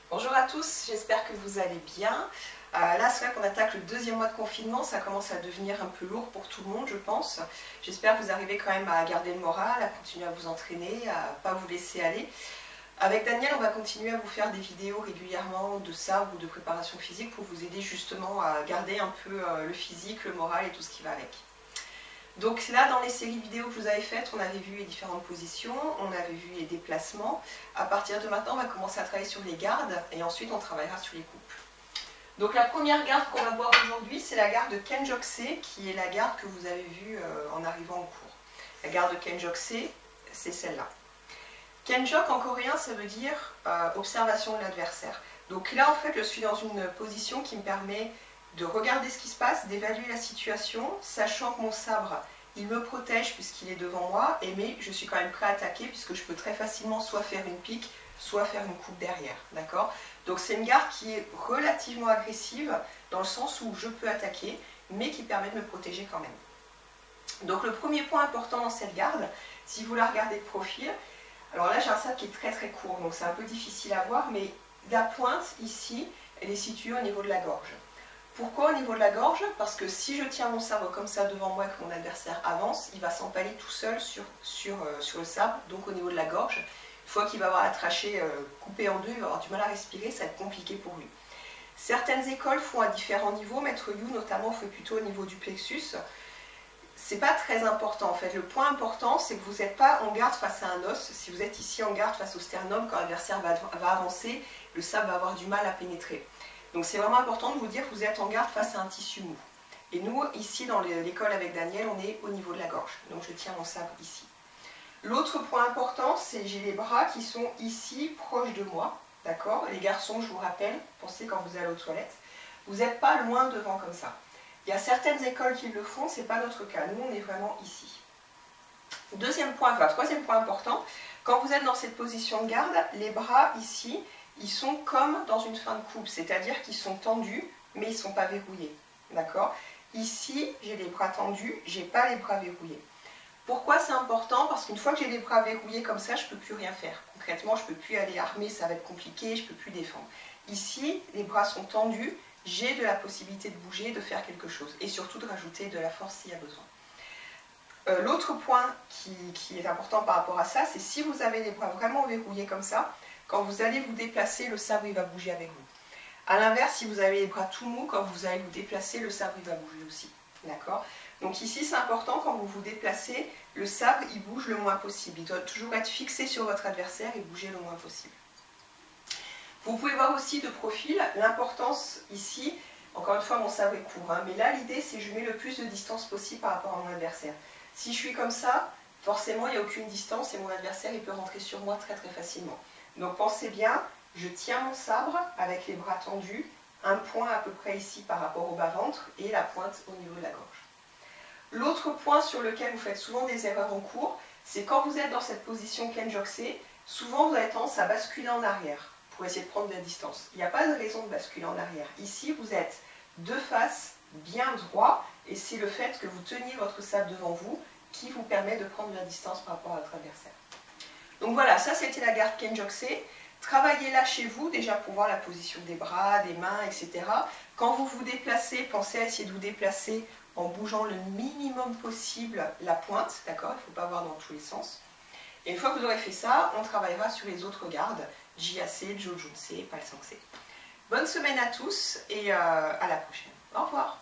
Bonjour à tous, j'espère que vous allez bien. Là, c'est vrai qu'on attaque le deuxième mois de confinement, ça commence à devenir un peu lourd pour tout le monde, je pense. J'espère que vous arrivez quand même à garder le moral, à continuer à vous entraîner, à ne pas vous laisser aller. Avec Daniel, on va continuer à vous faire des vidéos régulièrement de sabre ou de préparation physique pour vous aider justement à garder un peu le physique, le moral et tout ce qui va avec. Donc là, dans les séries vidéo que je vous avais faites, on avait vu les différentes positions, on avait vu les déplacements. À partir de maintenant, on va commencer à travailler sur les gardes et ensuite on travaillera sur les coupes. Donc la première garde qu'on va voir aujourd'hui, c'est la garde de Kenjokse, qui est la garde que vous avez vue en arrivant au cours. La garde de Kenjokse, c'est celle-là. Kenjok en coréen, ça veut dire observation de l'adversaire. Donc là, en fait, je suis dans une position qui me permet de regarder ce qui se passe, d'évaluer la situation, sachant que mon sabre, il me protège puisqu'il est devant moi, mais je suis quand même prêt à attaquer puisque je peux très facilement soit faire une pique, soit faire une coupe derrière, d'accord? Donc c'est une garde qui est relativement agressive, dans le sens où je peux attaquer, mais qui permet de me protéger quand même. Donc le premier point important dans cette garde, si vous la regardez de profil, alors là j'ai un sabre qui est très court, donc c'est un peu difficile à voir, mais la pointe ici, elle est située au niveau de la gorge. Pourquoi au niveau de la gorge? Parce que si je tiens mon sabre comme ça devant moi et que mon adversaire avance, il va s'empaler tout seul sur le sabre, donc au niveau de la gorge. Une fois qu'il va avoir la trachée coupée en deux, il va avoir du mal à respirer, ça va être compliqué pour lui. Certaines écoles font à différents niveaux, Maître Yu notamment fait plutôt au niveau du plexus. C'est pas très important en fait. Le point important, c'est que vous n'êtes pas en garde face à un os. Si vous êtes ici en garde face au sternum, quand l'adversaire va avancer, le sabre va avoir du mal à pénétrer. Donc c'est vraiment important de vous dire que vous êtes en garde face à un tissu mou. Et nous, ici dans l'école avec Daniel, on est au niveau de la gorge. Donc je tiens mon sabre ici. L'autre point important, c'est que j'ai les bras qui sont ici, proches de moi. D'accord? Les garçons, je vous rappelle, pensez quand vous allez aux toilettes, vous n'êtes pas loin devant comme ça. Il y a certaines écoles qui le font, ce n'est pas notre cas. Nous, on est vraiment ici. Troisième point important, quand vous êtes dans cette position de garde, les bras ici, ils sont comme dans une fin de coupe, c'est-à-dire qu'ils sont tendus, mais ils ne sont pas verrouillés. D'accord? Ici, j'ai les bras tendus, je n'ai pas les bras verrouillés. Pourquoi c'est important? Parce qu'une fois que j'ai les bras verrouillés comme ça, je ne peux plus rien faire. Concrètement, je ne peux plus aller armer, ça va être compliqué, je ne peux plus défendre. Ici, les bras sont tendus, j'ai de la possibilité de bouger, de faire quelque chose. Et surtout de rajouter de la force s'il y a besoin. L'autre point qui est important par rapport à ça, c'est si vous avez les bras vraiment verrouillés comme ça, quand vous allez vous déplacer, le sabre il va bouger avec vous. A l'inverse, si vous avez les bras tout mous, quand vous allez vous déplacer, le sabre il va bouger aussi. D'accord? Donc ici, c'est important, quand vous vous déplacez, le sabre il bouge le moins possible. Il doit toujours être fixé sur votre adversaire et bouger le moins possible. Vous pouvez voir aussi de profil l'importance ici. Encore une fois, mon sabre est court, mais là, l'idée, c'est que je mets le plus de distance possible par rapport à mon adversaire. Si je suis comme ça, forcément, il n'y a aucune distance et mon adversaire il peut rentrer sur moi très facilement. Donc pensez bien, je tiens mon sabre avec les bras tendus, un point à peu près ici par rapport au bas-ventre et la pointe au niveau de la gorge. L'autre point sur lequel vous faites souvent des erreurs en cours, c'est quand vous êtes dans cette position Kenjokse, souvent vous avez tendance à basculer en arrière pour essayer de prendre de la distance. Il n'y a pas de raison de basculer en arrière. Ici, vous êtes de face, bien droit, et c'est le fait que vous teniez votre sabre devant vous qui vous permet de prendre de la distance par rapport à votre adversaire. Donc voilà, ça c'était la garde Kenjokse. Travaillez-la chez vous déjà pour voir la position des bras, des mains, etc. Quand vous vous déplacez, pensez à essayer de vous déplacer en bougeant le minimum possible la pointe, d'accord? Il ne faut pas voir dans tous les sens. Et une fois que vous aurez fait ça, on travaillera sur les autres gardes, JAC, Jojunse, Palsangse. Bonne semaine à tous et à la prochaine. Au revoir.